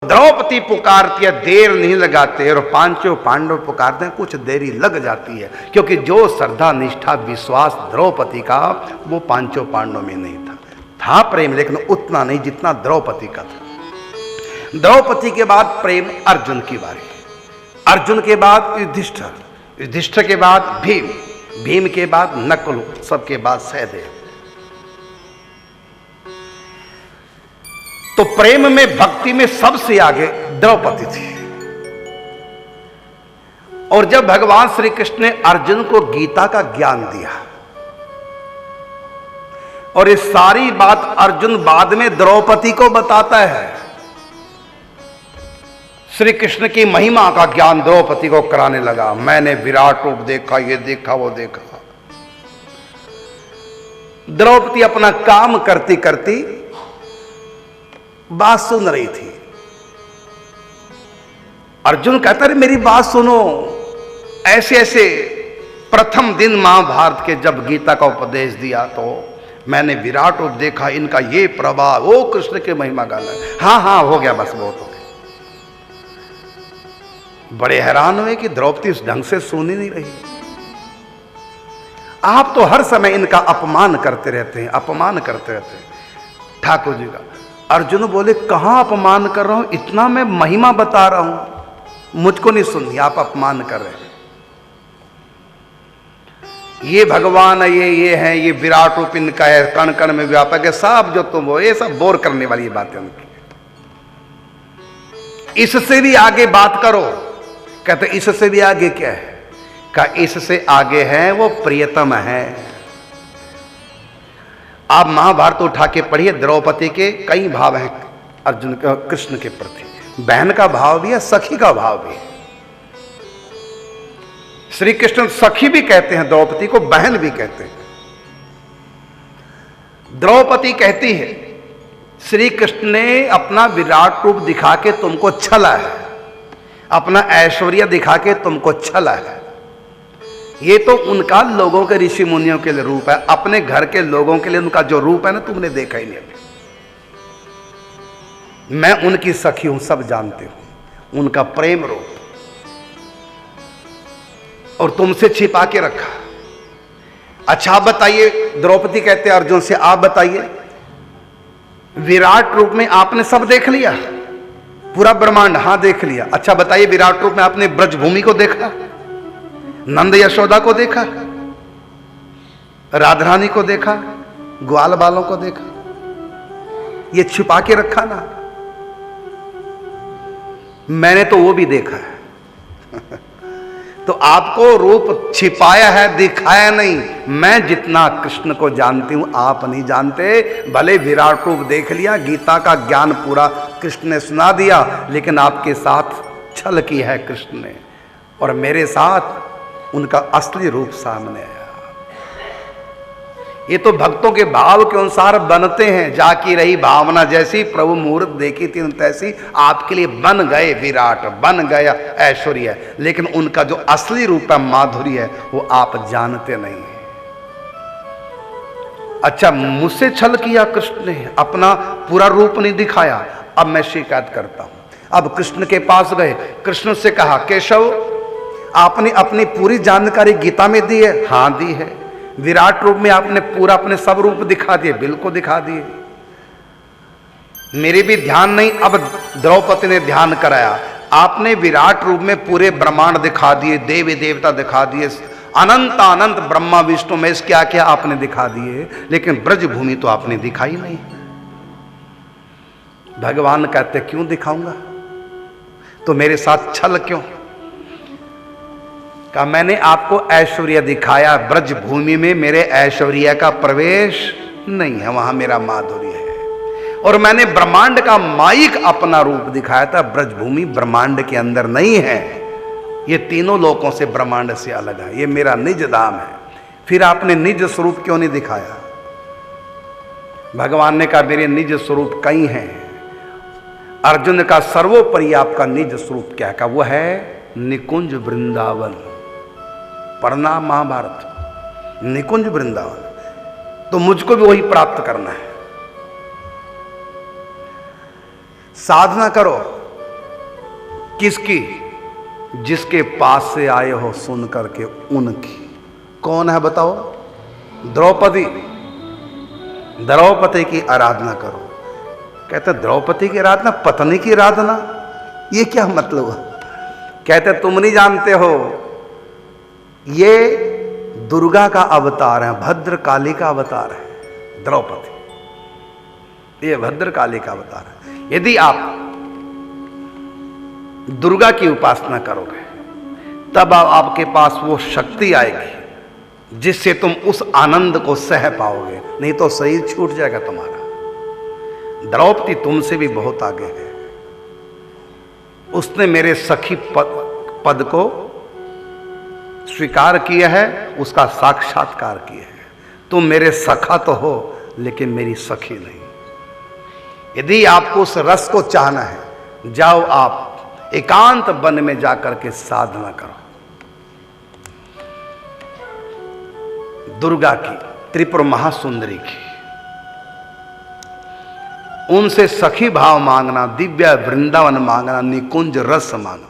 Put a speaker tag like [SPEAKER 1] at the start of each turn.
[SPEAKER 1] द्रौपदी पुकारती है, देर नहीं लगाते, और पांचों पांडव पुकारते हैं, कुछ देरी लग जाती है, क्योंकि जो श्रद्धा निष्ठा विश्वास द्रौपदी का वो पांचों पांडवों में नहीं था। था प्रेम, लेकिन उतना नहीं जितना द्रौपदी का था। द्रौपदी के बाद प्रेम अर्जुन की बारी, अर्जुन के बाद युधिष्ठिर, युधिष्ठिर के बाद भीम, भीम के बाद नकुल, सबके बाद सहदेव। तो प्रेम में भक्ति में सबसे आगे द्रौपदी थी। और जब भगवान श्री कृष्ण ने अर्जुन को गीता का ज्ञान दिया, और ये सारी बात अर्जुन बाद में द्रौपदी को बताता है, श्री कृष्ण की महिमा का ज्ञान द्रौपदी को कराने लगा। मैंने विराट रूप देखा, ये देखा, वो देखा। द्रौपदी अपना काम करती करती बात सुन रही थी। अर्जुन कहता है मेरी बात सुनो। ऐसे ऐसे प्रथम दिन महाभारत के जब गीता का उपदेश दिया तो मैंने विराट रूप देखा, इनका ये प्रभाव, वो कृष्ण के महिमा गाना। हाँ हाँ हो गया, बस बहुत हो गया। बड़े हैरान हुए कि द्रौपदी उस ढंग से सुन ही नहीं रही। आप तो हर समय इनका अपमान करते रहते हैं, अपमान करते रहते हैं। ठाकुर जी का अर्जुन बोले कहां अपमान कर रहा हूं, इतना मैं महिमा बता रहा हूं, मुझको नहीं सुननी, आप अपमान कर रहे हैं। ये भगवान है, ये है, ये विराट रूप इनका है, कण कण में व्यापक है, सब जो तुम हो, ये सब बोर करने वाली बातें उनकी। इससे भी आगे बात करो। कहते इससे भी आगे क्या है? कहा इससे आगे है वो प्रियतम है। आप महाभारत उठा के पढ़िए, द्रौपदी के कई भाव हैं अर्जुन के कृष्ण के प्रति। बहन का भाव भी है, सखी का भाव भी है। श्री कृष्ण सखी भी कहते हैं, द्रौपदी को बहन भी कहते हैं। द्रौपदी कहती है श्री कृष्ण ने अपना विराट रूप दिखा के तुमको छला है, अपना ऐश्वर्य दिखा के तुमको छला है। ये तो उनका लोगों के ऋषि मुनियों के लिए रूप है, अपने घर के लोगों के लिए उनका जो रूप है ना, तुमने देखा ही नहीं। मैं उनकी सखी हूं, सब जानते हो उनका प्रेम रूप, और तुमसे छिपा के रखा। अच्छा आप बताइए, द्रौपदी कहते अर्जुन से, आप बताइए विराट रूप में आपने सब देख लिया, पूरा ब्रह्मांड? हाँ देख लिया। अच्छा बताइए विराट रूप में आपने ब्रजभूमि को देखा, नंद यशोदा को देखा, राधारानी को देखा, ग्वाल बालों को देखा? ये छिपा के रखा ना, मैंने तो वो भी देखा है। तो आपको रूप छिपाया है, दिखाया नहीं। मैं जितना कृष्ण को जानती हूं आप नहीं जानते। भले विराट रूप देख लिया, गीता का ज्ञान पूरा कृष्ण ने सुना दिया, लेकिन आपके साथ छल की है कृष्ण ने, और मेरे साथ उनका असली रूप सामने आया। ये तो भक्तों के भाव के अनुसार बनते हैं। जाकी रही भावना जैसी, प्रभु मुहूर्त देखी थी तैसी। आपके लिए बन गए विराट, बन गया ऐश्वर्य, लेकिन उनका जो असली रूप है, माधुर्य है, वो आप जानते नहीं हैं। अच्छा मुझसे छल किया कृष्ण ने, अपना पूरा रूप नहीं दिखाया। अब मैं शिकायत करता हूं। अब कृष्ण के पास गए, कृष्ण से कहा केशव आपने अपनी पूरी जानकारी गीता में दी है? हां दी है। विराट रूप में आपने पूरा अपने सब रूप दिखा दिए? बिल्कुल दिखा दिए। मेरे भी ध्यान नहीं, अब द्रौपदी ने ध्यान कराया। आपने विराट रूप में पूरे ब्रह्मांड दिखा दिए, देवी देवता दिखा दिए, अनंत अनंत ब्रह्मा विष्णु महेश क्या क्या आपने दिखा दिए, लेकिन ब्रजभूमि तो आपने दिखाई नहीं। भगवान कहते क्यों दिखाऊंगा, तो मेरे साथ छल क्यों? कहा मैंने आपको ऐश्वर्य दिखाया, ब्रजभूमि में मेरे ऐश्वर्य का प्रवेश नहीं है, वहां मेरा माधुर्य है। और मैंने ब्रह्मांड का माइक अपना रूप दिखाया था, ब्रजभूमि ब्रह्मांड के अंदर नहीं है, ये तीनों लोकों से ब्रह्मांड से अलग है, ये मेरा निज धाम है। फिर आपने निज स्वरूप क्यों नहीं दिखाया? भगवान ने कहा मेरे निज स्वरूप कई हैं। अर्जुन का सर्वोपरि आपका निज स्वरूप क्या का? वो है निकुंज वृंदावन। पढ़ना महाभारत, निकुंज वृंदावन। तो मुझको भी वही प्राप्त करना है। साधना करो, किसकी? जिसके पास से आए हो सुन करके उनकी। कौन है बताओ? द्रौपदी। द्रौपदी की आराधना करो। कहते द्रौपदी की आराधना, पत्नी की आराधना, ये क्या मतलब है? कहते तुम नहीं जानते हो, ये दुर्गा का अवतार है, भद्रकाली का अवतार है द्रौपदी। ये भद्रकाली का अवतार है। यदि आप दुर्गा की उपासना करोगे तब आपके पास वो शक्ति आएगी जिससे तुम उस आनंद को सह पाओगे, नहीं तो शरीर छूट जाएगा तुम्हारा। द्रौपदी तुमसे भी बहुत आगे है। उसने मेरे सखी पद को स्वीकार किया है, उसका साक्षात्कार किया है। तुम मेरे सखा तो हो लेकिन मेरी सखी नहीं। यदि आपको उस रस को चाहना है, जाओ आप एकांत वन में जाकर के साधना करो। दुर्गा की, त्रिपुर महासुंदरी की, उनसे सखी भाव मांगना, दिव्य वृंदावन मांगना, निकुंज रस मांगना।